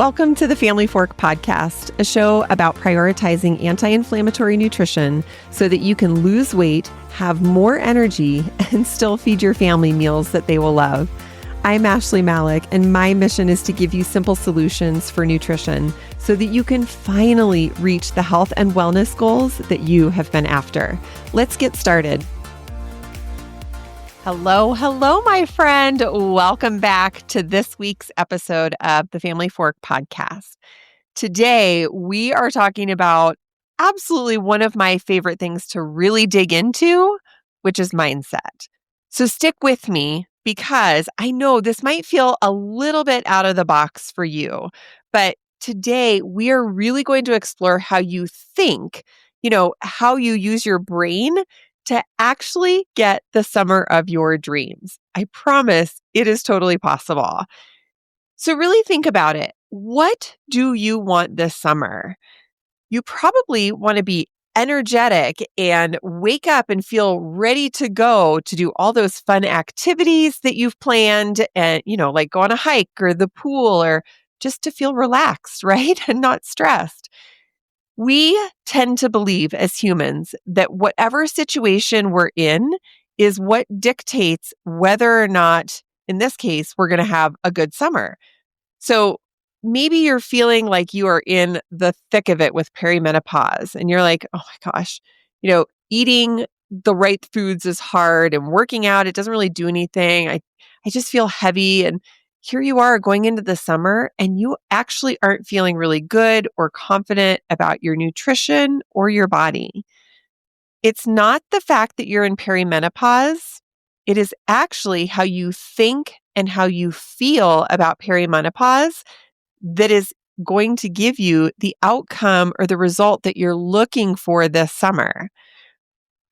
Welcome to the Family Fork Podcast, a show about prioritizing anti-inflammatory nutrition so that you can lose weight, have more energy, and still feed your family meals that they will love. I'm Ashley Malik, and my mission is to give you simple solutions for nutrition so that you can finally reach the health and wellness goals that you have been after. Let's get started. Hello, my friend. Welcome back to this week's episode of the Family Fork Podcast. Today, we are talking about absolutely one of my favorite things to really dig into, which is mindset. So stick with me because I know this might feel a little bit out of the box for you, but today we are really going to explore how you think, how you use your brain to actually get the summer of your dreams. I promise it is totally possible. So really think about it. What do you want this summer? You probably want to be energetic and wake up and feel ready to go to do all those fun activities that you've planned and, like go on a hike or the pool or just to feel relaxed, right? And not stressed. We tend to believe as humans that whatever situation we're in is what dictates whether or not, in this case, we're going to have a good summer. So maybe you're feeling like you are in the thick of it with perimenopause and you're like, oh my gosh, eating the right foods is hard and working out, it doesn't really do anything. I just feel heavy. And here you are going into the summer and you actually aren't feeling really good or confident about your nutrition or your body. It's not the fact that you're in perimenopause. It is actually how you think and how you feel about perimenopause that is going to give you the outcome or the result that you're looking for this summer.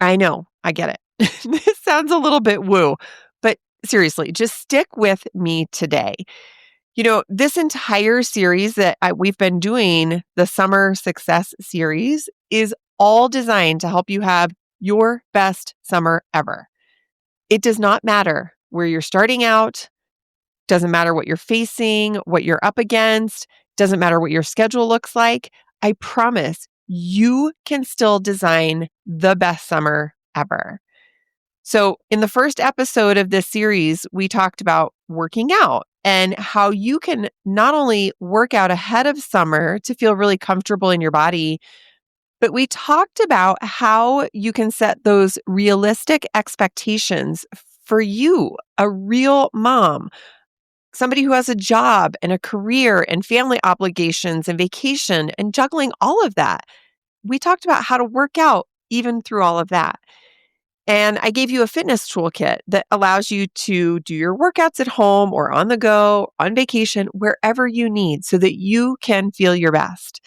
I know, I get it. This sounds a little bit woo, but seriously, just stick with me today. This entire series that we've been doing, the Summer Success Series, is all designed to help you have your best summer ever. It does not matter where you're starting out, doesn't matter what you're facing, what you're up against, doesn't matter what your schedule looks like. I promise you can still design the best summer ever. So in the first episode of this series, we talked about working out and how you can not only work out ahead of summer to feel really comfortable in your body, but we talked about how you can set those realistic expectations for you, a real mom, somebody who has a job and a career and family obligations and vacation and juggling all of that. We talked about how to work out even through all of that. And I gave you a fitness toolkit that allows you to do your workouts at home or on the go, on vacation, wherever you need so that you can feel your best.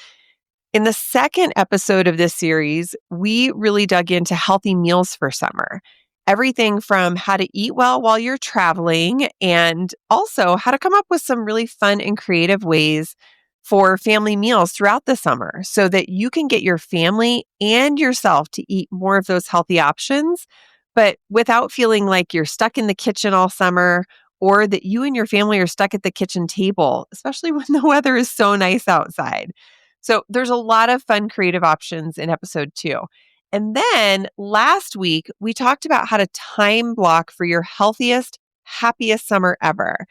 In the second episode of this series, we really dug into healthy meals for summer. Everything from how to eat well while you're traveling and also how to come up with some really fun and creative ways for family meals throughout the summer so that you can get your family and yourself to eat more of those healthy options, but without feeling like you're stuck in the kitchen all summer or that you and your family are stuck at the kitchen table, especially when the weather is so nice outside. So there's a lot of fun creative options in episode 2. And then last week, we talked about how to time block for your healthiest, happiest summer ever.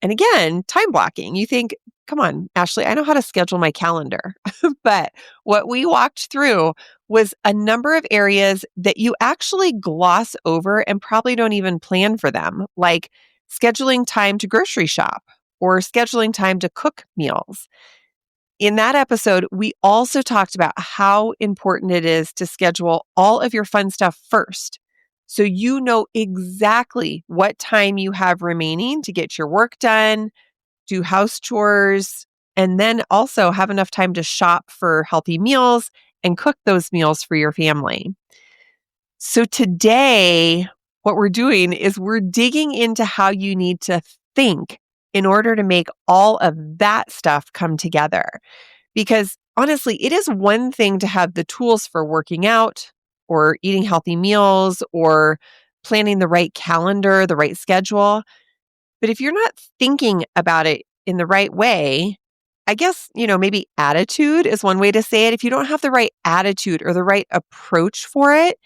And again, time blocking. You think, come on, Ashley, I know how to schedule my calendar. But what we walked through was a number of areas that you actually gloss over and probably don't even plan for them, like scheduling time to grocery shop or scheduling time to cook meals. In that episode, we also talked about how important it is to schedule all of your fun stuff first. So you know exactly what time you have remaining to get your work done, do house chores, and then also have enough time to shop for healthy meals and cook those meals for your family. So today, what we're doing is we're digging into how you need to think in order to make all of that stuff come together. Because honestly, it is one thing to have the tools for working out or eating healthy meals or planning the right calendar, the right schedule. But if you're not thinking about it in the right way, I guess, maybe attitude is one way to say it. If you don't have the right attitude or the right approach for it,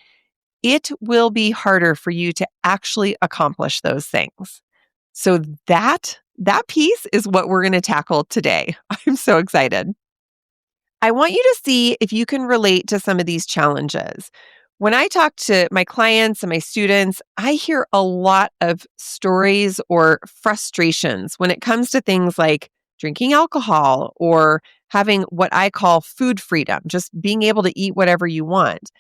it will be harder for you to actually accomplish those things. So that piece is what we're going to tackle today. I'm so excited. I want you to see if you can relate to some of these challenges. When I talk to my clients and my students, I hear a lot of stories or frustrations when it comes to things like drinking alcohol or having what I call food freedom, just being able to eat whatever you want.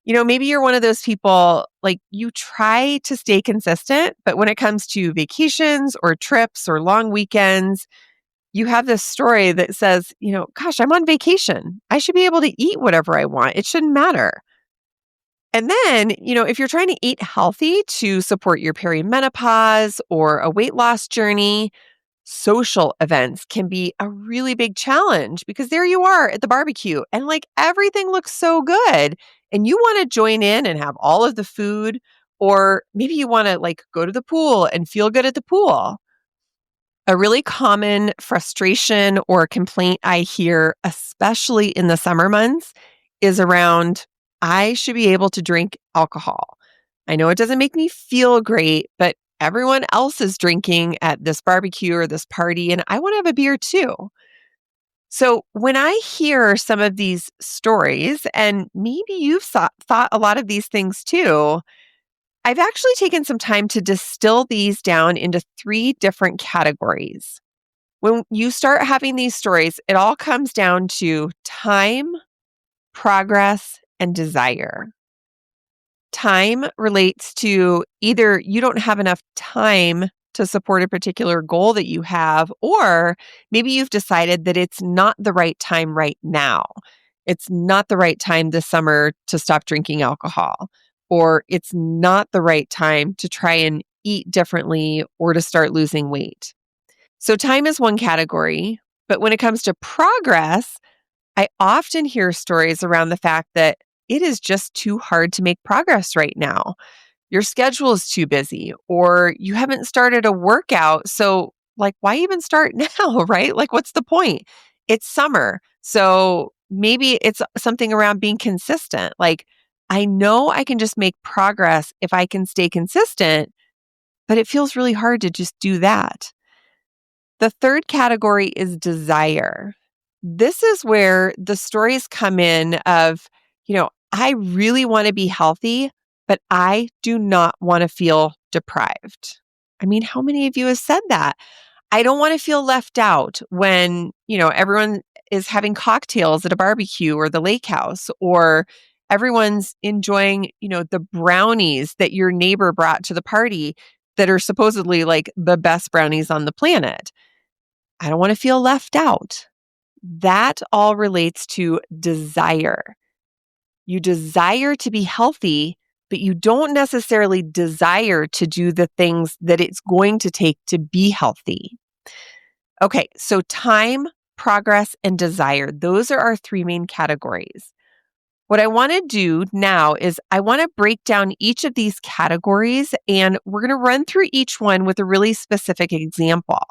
Maybe you're one of those people, like you try to stay consistent, but when it comes to vacations or trips or long weekends, you have this story that says, gosh, I'm on vacation. I should be able to eat whatever I want. It shouldn't matter. And then, if you're trying to eat healthy to support your perimenopause or a weight loss journey, social events can be a really big challenge because there you are at the barbecue and like everything looks so good and you want to join in and have all of the food, or maybe you want to like go to the pool and feel good at the pool. A really common frustration or complaint I hear, especially in the summer months, is around I should be able to drink alcohol. I know it doesn't make me feel great, but everyone else is drinking at this barbecue or this party, and I want to have a beer too. So when I hear some of these stories, and maybe you've thought a lot of these things too, I've actually taken some time to distill these down into three different categories. When you start having these stories, it all comes down to time, progress, and desire. Time relates to either you don't have enough time to support a particular goal that you have, or maybe you've decided that it's not the right time right now. It's not the right time this summer to stop drinking alcohol, or it's not the right time to try and eat differently or to start losing weight. So, time is one category. But when it comes to progress, I often hear stories around the fact that it is just too hard to make progress right now. Your schedule is too busy, or you haven't started a workout. So, like, why even start now, right? Like, what's the point? It's summer. So, maybe it's something around being consistent. Like, I know I can just make progress if I can stay consistent, but it feels really hard to just do that. The third category is desire. This is where the stories come in of, I really want to be healthy, but I do not want to feel deprived. I mean, how many of you have said that? I don't want to feel left out when, everyone is having cocktails at a barbecue or the lake house, or everyone's enjoying, the brownies that your neighbor brought to the party that are supposedly like the best brownies on the planet. I don't want to feel left out. That all relates to desire. You desire to be healthy, but you don't necessarily desire to do the things that it's going to take to be healthy. Okay, so time, progress, and desire, those are our three main categories. What I want to do now is I want to break down each of these categories, and we're going to run through each one with a really specific example.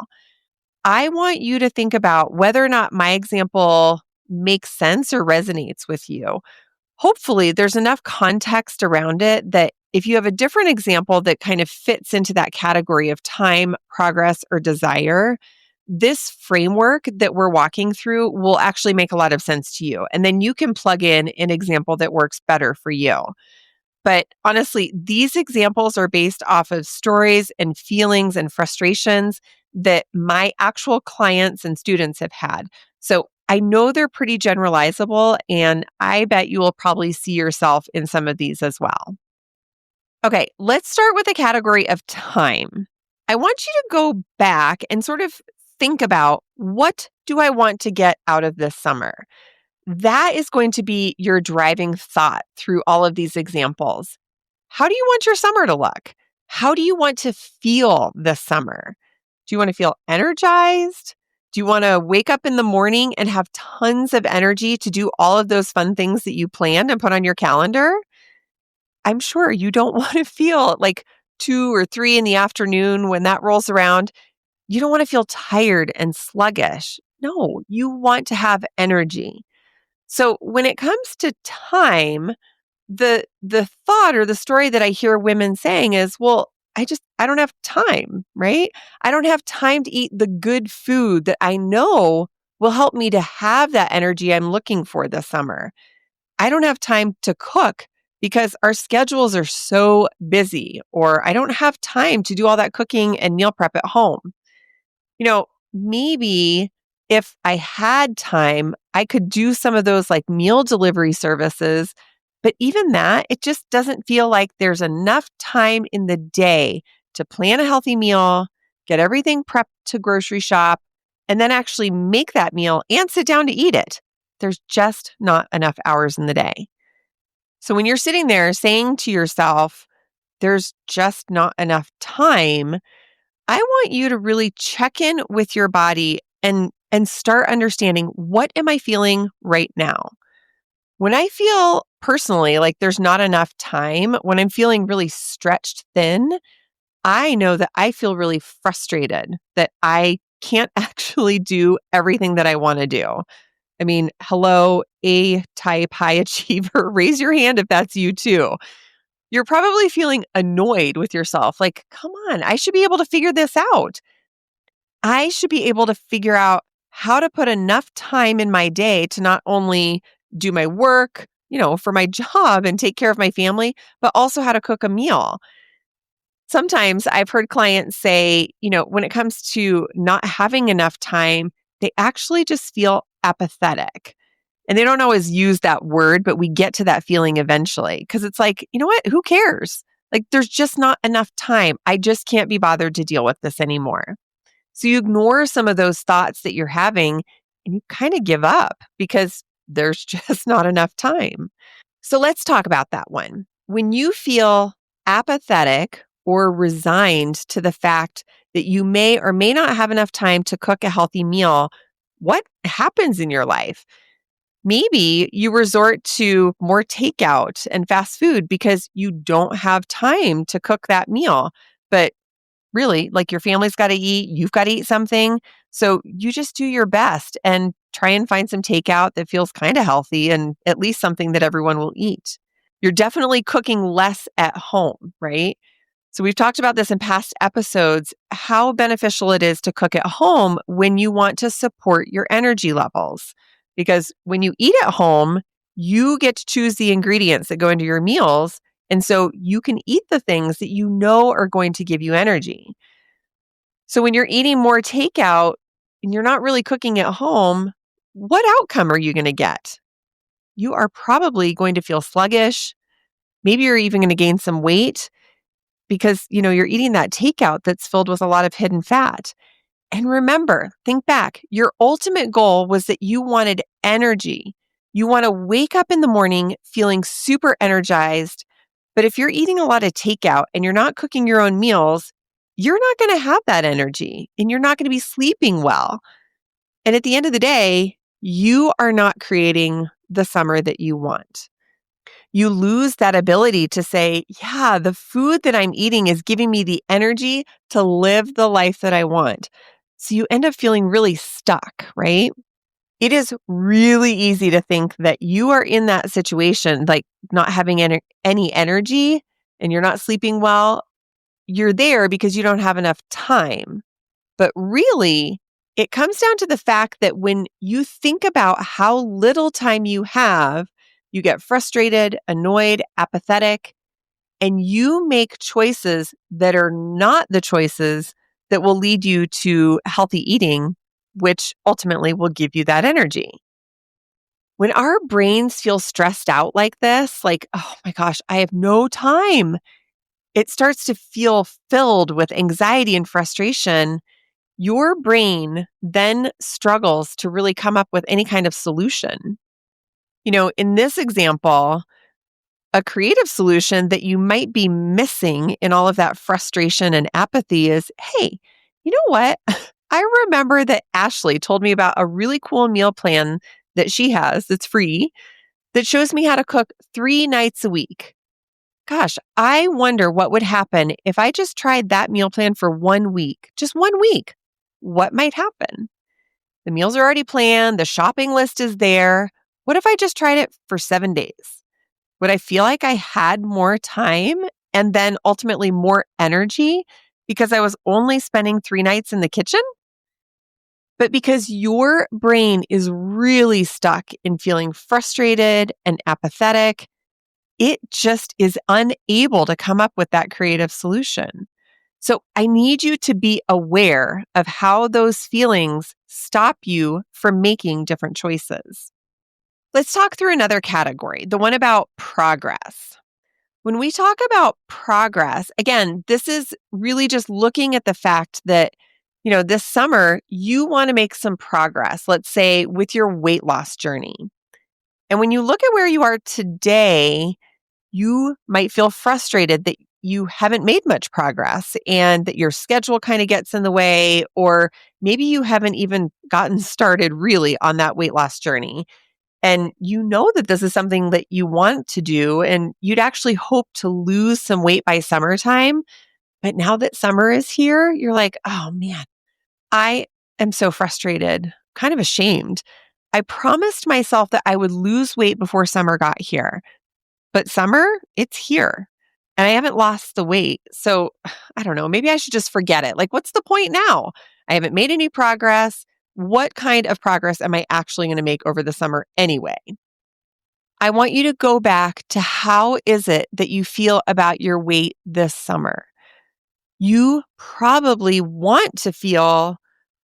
I want you to think about whether or not my example makes sense or resonates with you. Hopefully, there's enough context around it that if you have a different example that kind of fits into that category of time, progress, or desire, this framework that we're walking through will actually make a lot of sense to you. And then you can plug in an example that works better for you. But honestly, these examples are based off of stories and feelings and frustrations that my actual clients and students have had. So I know they're pretty generalizable, and I bet you will probably see yourself in some of these as well. Okay, let's start with the category of time. I want you to go back and sort of think about, what do I want to get out of this summer? That is going to be your driving thought through all of these examples. How do you want your summer to look? How do you want to feel this summer? Do you want to feel energized? Do you want to wake up in the morning and have tons of energy to do all of those fun things that you planned and put on your calendar? I'm sure you don't want to feel like 2 or 3 in the afternoon when that rolls around. You don't want to feel tired and sluggish. No, you want to have energy. So when it comes to time, the thought or the story that I hear women saying is, well, I don't have time, right? I don't have time to eat the good food that I know will help me to have that energy I'm looking for this summer. I don't have time to cook because our schedules are so busy, or I don't have time to do all that cooking and meal prep at home. Maybe if I had time, I could do some of those like meal delivery services. But even that, it just doesn't feel like there's enough time in the day to plan a healthy meal, get everything prepped to grocery shop, and then actually make that meal and sit down to eat it. There's just not enough hours in the day. So when you're sitting there saying to yourself, there's just not enough time, I want you to really check in with your body and start understanding, what am I feeling right now? When I feel personally like there's not enough time, when I'm feeling really stretched thin, I know that I feel really frustrated that I can't actually do everything that I want to do. I mean, hello, A type high achiever, raise your hand if that's you too. You're probably feeling annoyed with yourself. Like, come on, I should be able to figure this out. I should be able to figure out how to put enough time in my day to not only do my work, for my job and take care of my family, but also how to cook a meal. Sometimes I've heard clients say, when it comes to not having enough time, they actually just feel apathetic. And they don't always use that word, but we get to that feeling eventually because it's like, you know what? Who cares? Like, there's just not enough time. I just can't be bothered to deal with this anymore. So you ignore some of those thoughts that you're having and you kind of give up because there's just not enough time. So let's talk about that one. When you feel apathetic or resigned to the fact that you may or may not have enough time to cook a healthy meal, what happens in your life? Maybe you resort to more takeout and fast food because you don't have time to cook that meal. But really, like, your family's got to eat, you've got to eat something. So you just do your best and try and find some takeout that feels kind of healthy and at least something that everyone will eat. You're definitely cooking less at home, right? So we've talked about this in past episodes, how beneficial it is to cook at home when you want to support your energy levels. Because when you eat at home, you get to choose the ingredients that go into your meals. And so you can eat the things that you know are going to give you energy. So when you're eating more takeout and you're not really cooking at home, what outcome are you going to get? You are probably going to feel sluggish. Maybe you're even going to gain some weight because, you're eating that takeout that's filled with a lot of hidden fat. And remember, think back, your ultimate goal was that you wanted energy. You want to wake up in the morning feeling super energized. But if you're eating a lot of takeout and you're not cooking your own meals, you're not going to have that energy and you're not going to be sleeping well. And at the end of the day, you are not creating the summer that you want. You lose that ability to say, yeah, the food that I'm eating is giving me the energy to live the life that I want. So you end up feeling really stuck, right? It is really easy to think that you are in that situation, like not having any energy and you're not sleeping well. You're there because you don't have enough time. But really, it comes down to the fact that when you think about how little time you have, you get frustrated, annoyed, apathetic, and you make choices that are not the choices that will lead you to healthy eating, which ultimately will give you that energy. When our brains feel stressed out like this, like, oh my gosh, I have no time, it starts to feel filled with anxiety and frustration. Your brain then struggles to really come up with any kind of solution. In this example, a creative solution that you might be missing in all of that frustration and apathy is, hey, you know what? I remember that Ashley told me about a really cool meal plan that she has that's free that shows me how to cook 3 nights a week. Gosh, I wonder what would happen if I just tried that meal plan for 1 week, just 1 week. What might happen? The meals are already planned. The shopping list is there. What if I just tried it for 7 days? Would I feel like I had more time and then ultimately more energy because I was only spending 3 nights in the kitchen? But because your brain is really stuck in feeling frustrated and apathetic, it just is unable to come up with that creative solution. So I need you to be aware of how those feelings stop you from making different choices. Let's talk through another category, the one about progress. When we talk about progress, again, this is really just looking at the fact that, this summer you want to make some progress, let's say with your weight loss journey. And when you look at where you are today, you might feel frustrated that you haven't made much progress and that your schedule kind of gets in the way, or maybe you haven't even gotten started really on that weight loss journey. And you know that this is something that you want to do, and you'd actually hope to lose some weight by summertime. But now that summer is here, you're like, oh man, I am so frustrated, kind of ashamed. I promised myself that I would lose weight before summer got here. But summer, it's here and I haven't lost the weight. So I don't know, maybe I should just forget it. Like, what's the point now? I haven't made any progress. What kind of progress am I actually going to make over the summer anyway? I want you to go back to how is it that you feel about your weight this summer? You probably want to feel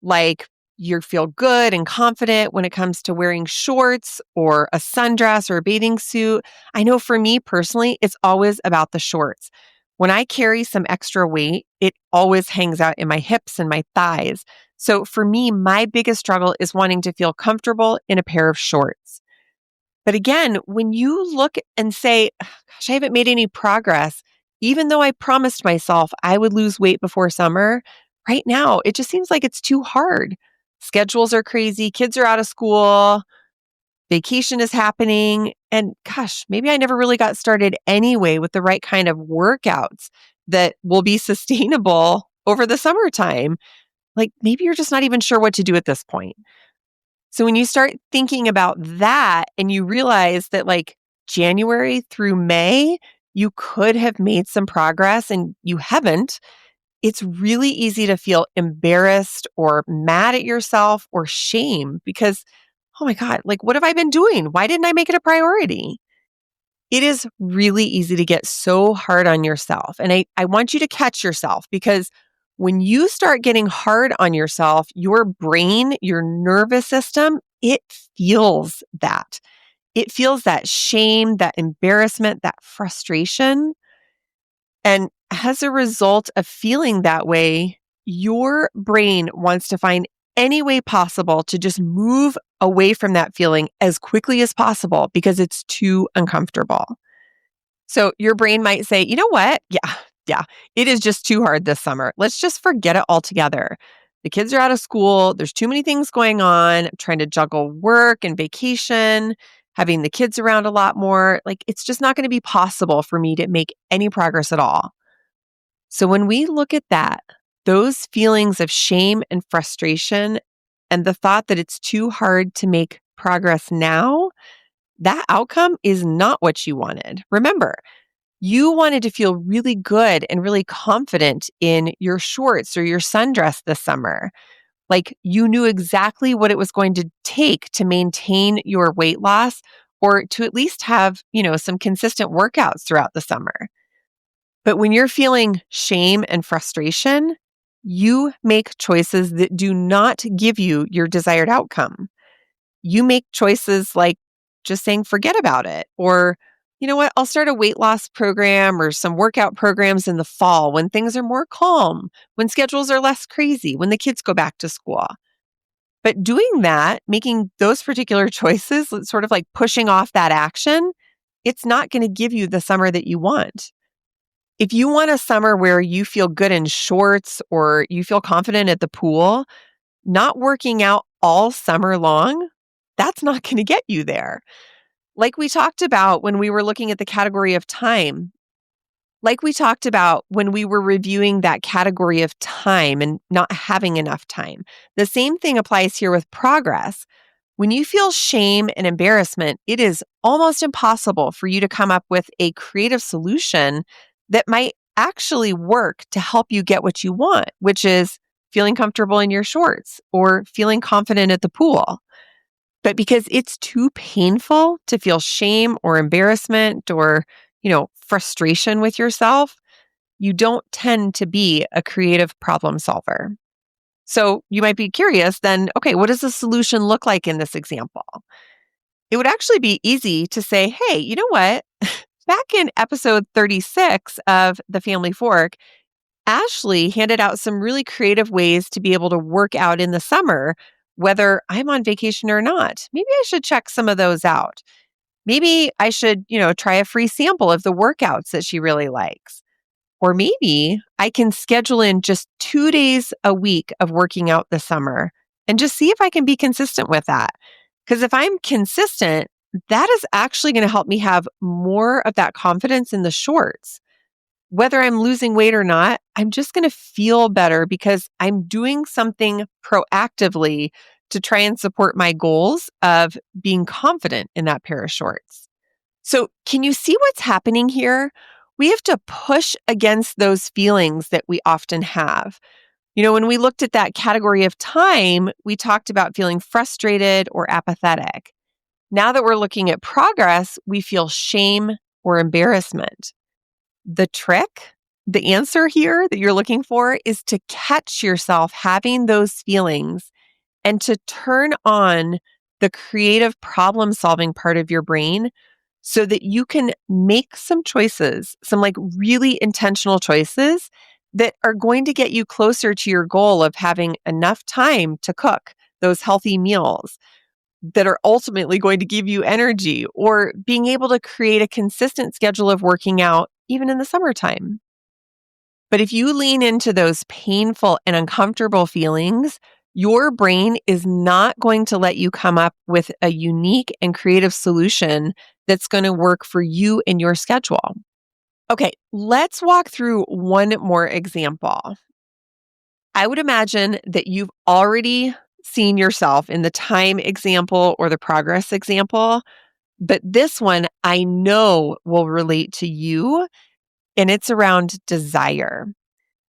like you feel good and confident when it comes to wearing shorts or a sundress or a bathing suit. I know for me personally, it's always about the shorts. When I carry some extra weight, it always hangs out in my hips and my thighs. So for me, my biggest struggle is wanting to feel comfortable in a pair of shorts. But again, when you look and say, gosh, I haven't made any progress, even though I promised myself I would lose weight before summer, right now, it just seems like it's too hard. Schedules are crazy, kids are out of school, vacation is happening. And gosh, maybe I never really got started anyway with the right kind of workouts that will be sustainable over the summertime. Like maybe you're just not even sure what to do at this point. So when you start thinking about that and you realize that like January through May, you could have made some progress and you haven't, it's really easy to feel embarrassed or mad at yourself or shame because, oh my God, like what have I been doing? Why didn't I make it a priority? It is really easy to get so hard on yourself. And I want you to catch yourself because when you start getting hard on yourself, your brain, your nervous system, it feels that. It feels that shame, that embarrassment, that frustration. And as a result of feeling that way, your brain wants to find any way possible to just move away from that feeling as quickly as possible because it's too uncomfortable. So your brain might say, you know what? Yeah, it is just too hard this summer. Let's just forget it altogether. The kids are out of school. There's too many things going on. I'm trying to juggle work and vacation, having the kids around a lot more. Like it's just not going to be possible for me to make any progress at all. So when we look at that, those feelings of shame and frustration and the thought that it's too hard to make progress now, that outcome is not what you wanted. Remember, you wanted to feel really good and really confident in your shorts or your sundress this summer. Like you knew exactly what it was going to take to maintain your weight loss or to at least have, some consistent workouts throughout the summer. But when you're feeling shame and frustration, you make choices that do not give you your desired outcome. You make choices like just saying, forget about it. Or, you know what, I'll start a weight loss program or some workout programs in the fall when things are more calm, when schedules are less crazy, when the kids go back to school. But doing that, making those particular choices, sort of like pushing off that action, it's not going to give you the summer that you want. If you want a summer where you feel good in shorts or you feel confident at the pool, not working out all summer long, that's not going to get you there. Like we talked about when we were looking at the category of time, Like we talked about when we were reviewing that category of time and not having enough time, the same thing applies here with progress. When you feel shame and embarrassment, it is almost impossible for you to come up with a creative solution that might actually work to help you get what you want, which is feeling comfortable in your shorts or feeling confident at the pool. But because it's too painful to feel shame or embarrassment or, frustration with yourself, you don't tend to be a creative problem solver. So you might be curious then, okay, what does the solution look like in this example? It would actually be easy to say, hey, you know what? Back in episode 36 of The Family Fork, Ashley handed out some really creative ways to be able to work out in the summer, whether I'm on vacation or not. Maybe I should check some of those out. Maybe I should, try a free sample of the workouts that she really likes. Or maybe I can schedule in just 2 days a week of working out this summer and just see if I can be consistent with that. Because if I'm consistent, that is actually going to help me have more of that confidence in the shorts. Whether I'm losing weight or not, I'm just going to feel better because I'm doing something proactively to try and support my goals of being confident in that pair of shorts. So, can you see what's happening here? We have to push against those feelings that we often have. When we looked at that category of time, we talked about feeling frustrated or apathetic. Now that we're looking at progress, we feel shame or embarrassment. The trick, the answer here that you're looking for is to catch yourself having those feelings and to turn on the creative problem solving part of your brain so that you can make some choices, some like really intentional choices that are going to get you closer to your goal of having enough time to cook those healthy meals that are ultimately going to give you energy, or being able to create a consistent schedule of working out even in the summertime. But if you lean into those painful and uncomfortable feelings, your brain is not going to let you come up with a unique and creative solution that's going to work for you and your schedule. Okay, let's walk through one more example. I would imagine that you've already seen yourself in the time example or the progress example, but this one I know will relate to you, and it's around desire.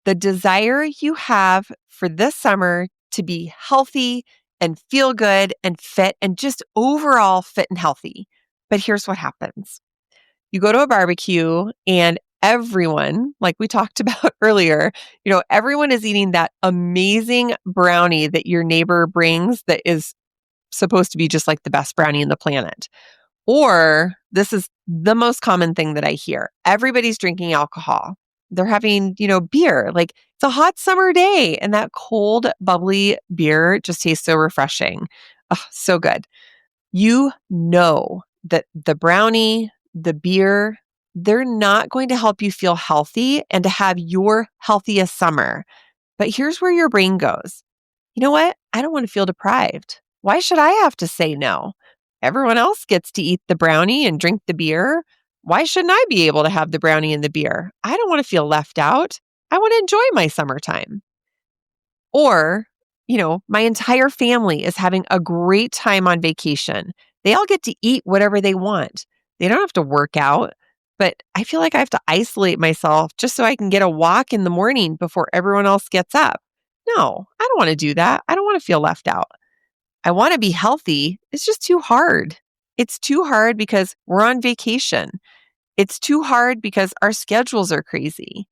The desire you have for this summer to be healthy and feel good and fit and just overall fit and healthy. But here's what happens. You go to a barbecue and everyone, like we talked about earlier, everyone is eating that amazing brownie that your neighbor brings that is supposed to be just like the best brownie in the planet. Or this is the most common thing that I hear. Everybody's drinking alcohol. They're having, beer. Like it's a hot summer day and that cold, bubbly beer just tastes so refreshing. Oh, so good. You know that the brownie, the beer, they're not going to help you feel healthy and to have your healthiest summer. But here's where your brain goes. You know what? I don't want to feel deprived. Why should I have to say no? Everyone else gets to eat the brownie and drink the beer. Why shouldn't I be able to have the brownie and the beer? I don't want to feel left out. I want to enjoy my summertime. Or, my entire family is having a great time on vacation. They all get to eat whatever they want. They don't have to work out, but I feel like I have to isolate myself just so I can get a walk in the morning before everyone else gets up. No, I don't want to do that. I don't want to feel left out. I want to be healthy. It's just too hard. It's too hard because we're on vacation. It's too hard because our schedules are crazy.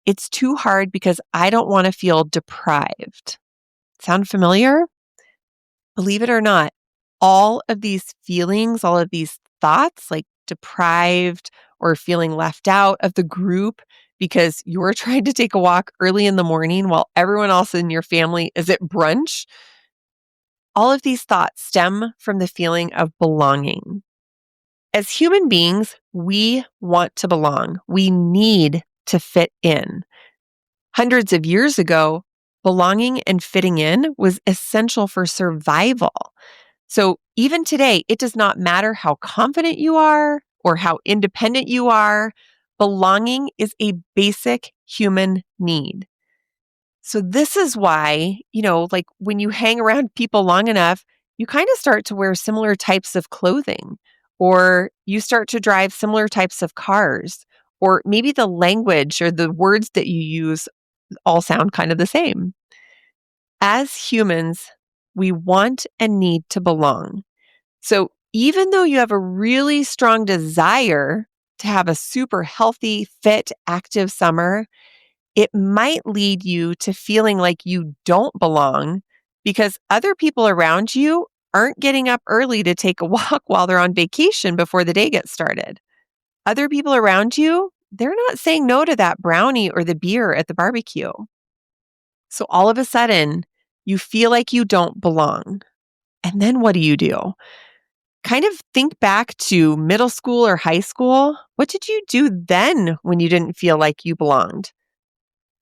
It's too hard because I don't want to feel deprived. Sound familiar? Believe it or not, all of these feelings, all of these thoughts like deprived or feeling left out of the group because you're trying to take a walk early in the morning while everyone else in your family is at brunch, all of these thoughts stem from the feeling of belonging. As human beings, we want to belong. We need to fit in. Hundreds of years ago, belonging and fitting in was essential for survival. So even today, it does not matter how confident you are or how independent you are. belonging is a basic human need. So this is why, like when you hang around people long enough, you kind of start to wear similar types of clothing, or you start to drive similar types of cars, or maybe the language or the words that you use all sound kind of the same. As humans, we want and need to belong. So even though you have a really strong desire to have a super healthy, fit, active summer, it might lead you to feeling like you don't belong because other people around you aren't getting up early to take a walk while they're on vacation before the day gets started. Other people around you, they're not saying no to that brownie or the beer at the barbecue. So all of a sudden, you feel like you don't belong. And then what do? Kind of think back to middle school or high school. What did you do then when you didn't feel like you belonged?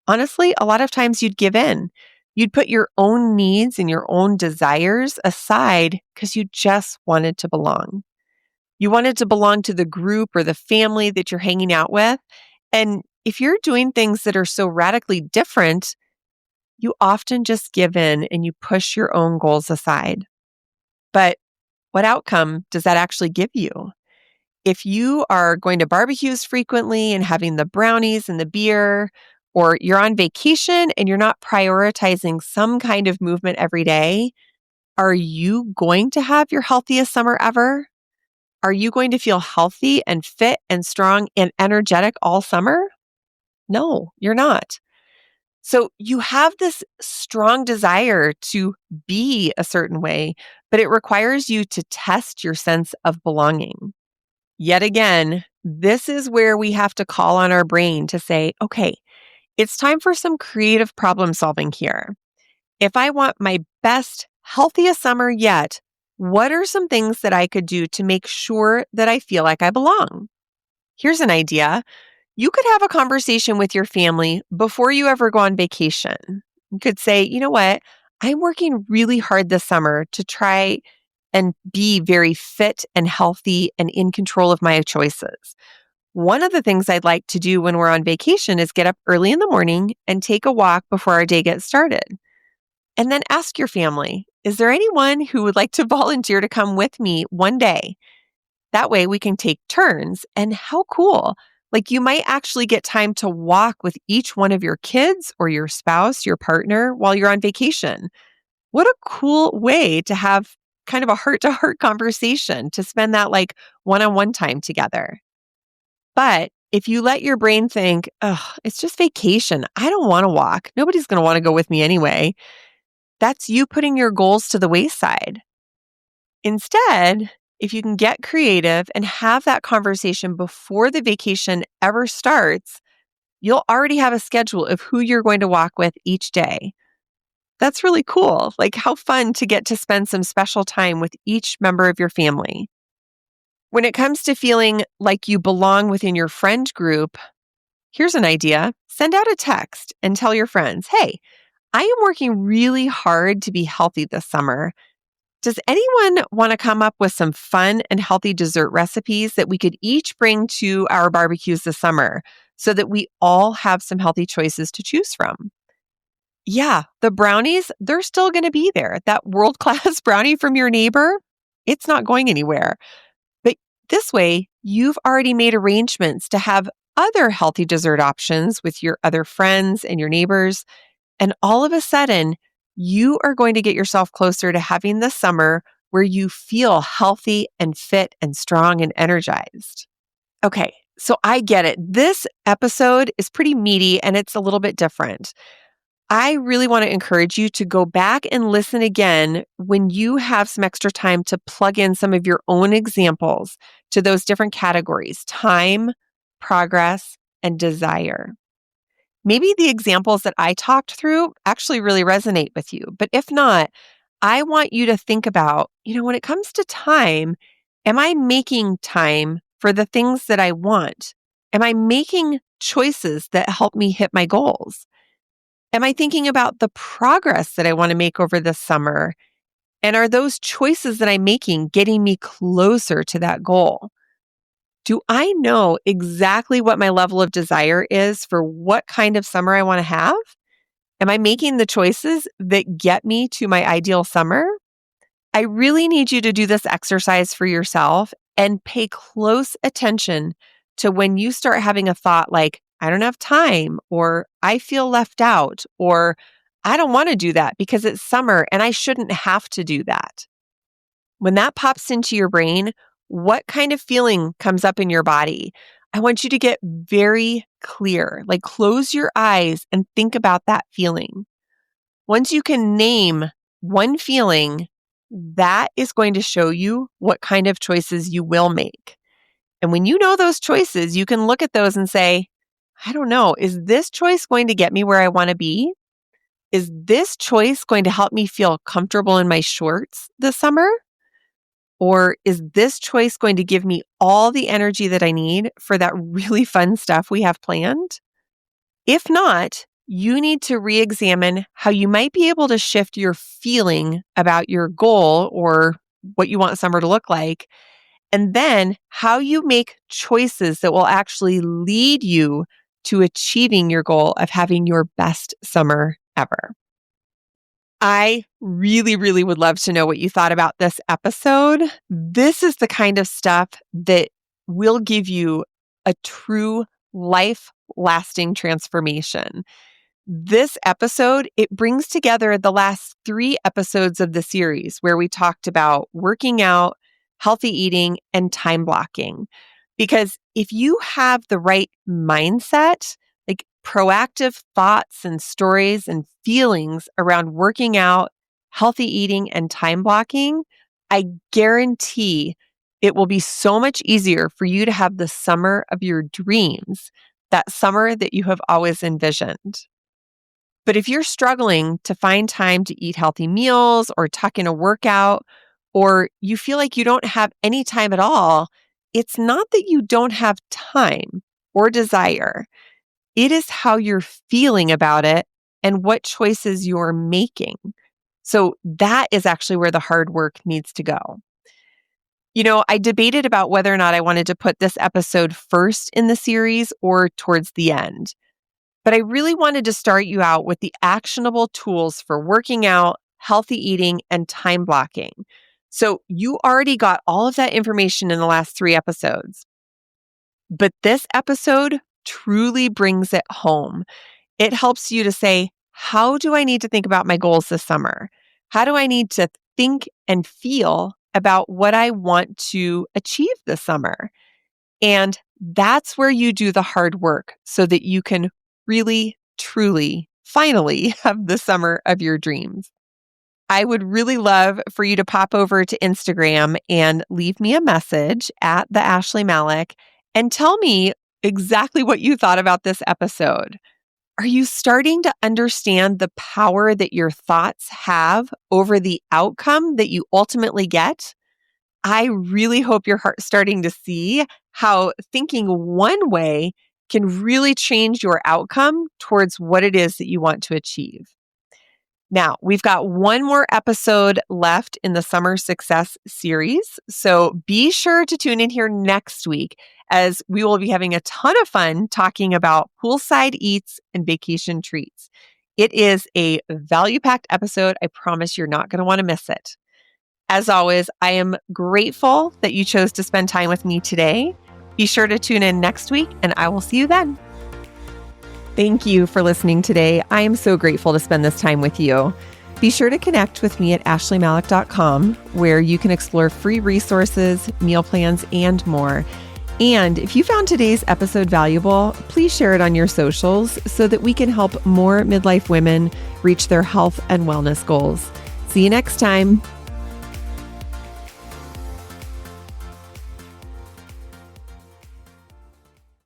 Honestly, a lot of times you'd give in. You'd put your own needs and your own desires aside because you just wanted to belong. You wanted to belong to the group or the family that you're hanging out with. And if you're doing things that are so radically different, you often just give in and you push your own goals aside. But what outcome does that actually give you? If you are going to barbecues frequently and having the brownies and the beer, or you're on vacation and you're not prioritizing some kind of movement every day, are you going to have your healthiest summer ever? Are you going to feel healthy and fit and strong and energetic all summer? No, you're not. So you have this strong desire to be a certain way, but it requires you to test your sense of belonging. Yet again, this is where we have to call on our brain to say, okay, it's time for some creative problem solving here. If I want my best, healthiest summer yet, what are some things that I could do to make sure that I feel like I belong? Here's an idea. You could have a conversation with your family before you ever go on vacation. You could say, you know what? I'm working really hard this summer to try and be very fit and healthy and in control of my choices. One of the things I'd like to do when we're on vacation is get up early in the morning and take a walk before our day gets started. And then ask your family, is there anyone who would like to volunteer to come with me one day? That way we can take turns. And how cool! Like you might actually get time to walk with each one of your kids or your spouse, your partner while you're on vacation. What a cool way to have kind of a heart to heart conversation to spend that like one-on-one time together. But if you let your brain think, oh, it's just vacation. I don't want to walk. Nobody's going to want to go with me anyway. That's you putting your goals to the wayside. Instead, if you can get creative and have that conversation before the vacation ever starts, you'll already have a schedule of who you're going to walk with each day. That's really cool. Like how fun to get to spend some special time with each member of your family. When it comes to feeling like you belong within your friend group, here's an idea. Send out a text and tell your friends, hey, I am working really hard to be healthy this summer. Does anyone want to come up with some fun and healthy dessert recipes that we could each bring to our barbecues this summer so that we all have some healthy choices to choose from? Yeah, the brownies, they're still going to be there. That world-class brownie from your neighbor, it's not going anywhere. But this way, you've already made arrangements to have other healthy dessert options with your other friends and your neighbors. And all of a sudden, you are going to get yourself closer to having the summer where you feel healthy and fit and strong and energized. Okay, so I get it. This episode is pretty meaty and it's a little bit different. I really want to encourage you to go back and listen again when you have some extra time to plug in some of your own examples to those different categories: time, progress, and desire. Maybe the examples that I talked through actually really resonate with you. But if not, I want you to think about, when it comes to time, am I making time for the things that I want? Am I making choices that help me hit my goals? Am I thinking about the progress that I want to make over this summer? And are those choices that I'm making getting me closer to that goal? Do I know exactly what my level of desire is for what kind of summer I want to have? Am I making the choices that get me to my ideal summer? I really need you to do this exercise for yourself and pay close attention to when you start having a thought like, I don't have time, or I feel left out, or I don't want to do that because it's summer and I shouldn't have to do that. When that pops into your brain, what kind of feeling comes up in your body? I want you to get very clear, like close your eyes and think about that feeling. Once you can name one feeling, that is going to show you what kind of choices you will make. And when you know those choices, you can look at those and say, I don't know, is this choice going to get me where I want to be? Is this choice going to help me feel comfortable in my shorts this summer? Or is this choice going to give me all the energy that I need for that really fun stuff we have planned? If not, you need to re-examine how you might be able to shift your feeling about your goal or what you want summer to look like, and then how you make choices that will actually lead you to achieving your goal of having your best summer ever. I really, really would love to know what you thought about this episode. This is the kind of stuff that will give you a true life-lasting transformation. This episode, it brings together the last 3 episodes of the series where we talked about working out, healthy eating, and time blocking. Because if you have the right mindset, like proactive thoughts and stories and feelings around working out, healthy eating, and time blocking, I guarantee it will be so much easier for you to have the summer of your dreams, that summer that you have always envisioned. But if you're struggling to find time to eat healthy meals or tuck in a workout, or you feel like you don't have any time at all, it's not that you don't have time or desire. It is how you're feeling about it and what choices you're making. So that is actually where the hard work needs to go. You know, I debated about whether or not I wanted to put this episode first in the series or towards the end. But I really wanted to start you out with the actionable tools for working out, healthy eating, and time blocking. So you already got all of that information in the last 3 episodes. But this episode truly brings it home. It helps you to say, how do I need to think about my goals this summer? How do I need to think and feel about what I want to achieve this summer? And that's where you do the hard work so that you can really, truly, finally have the summer of your dreams. I would really love for you to pop over to Instagram and leave me a message at the Ashley Malik and tell me exactly what you thought about this episode. Are you starting to understand the power that your thoughts have over the outcome that you ultimately get? I really hope you're starting to see how thinking one way can really change your outcome towards what it is that you want to achieve. Now, we've got one more episode left in the Summer Success series, so be sure to tune in here next week as we will be having a ton of fun talking about poolside eats and vacation treats. It is a value-packed episode. I promise you're not going to want to miss it. As always, I am grateful that you chose to spend time with me today. Be sure to tune in next week, and I will see you then. Thank you for listening today. I am so grateful to spend this time with you. Be sure to connect with me at ashleymalik.com, where you can explore free resources, meal plans, and more. And if you found today's episode valuable, please share it on your socials so that we can help more midlife women reach their health and wellness goals. See you next time.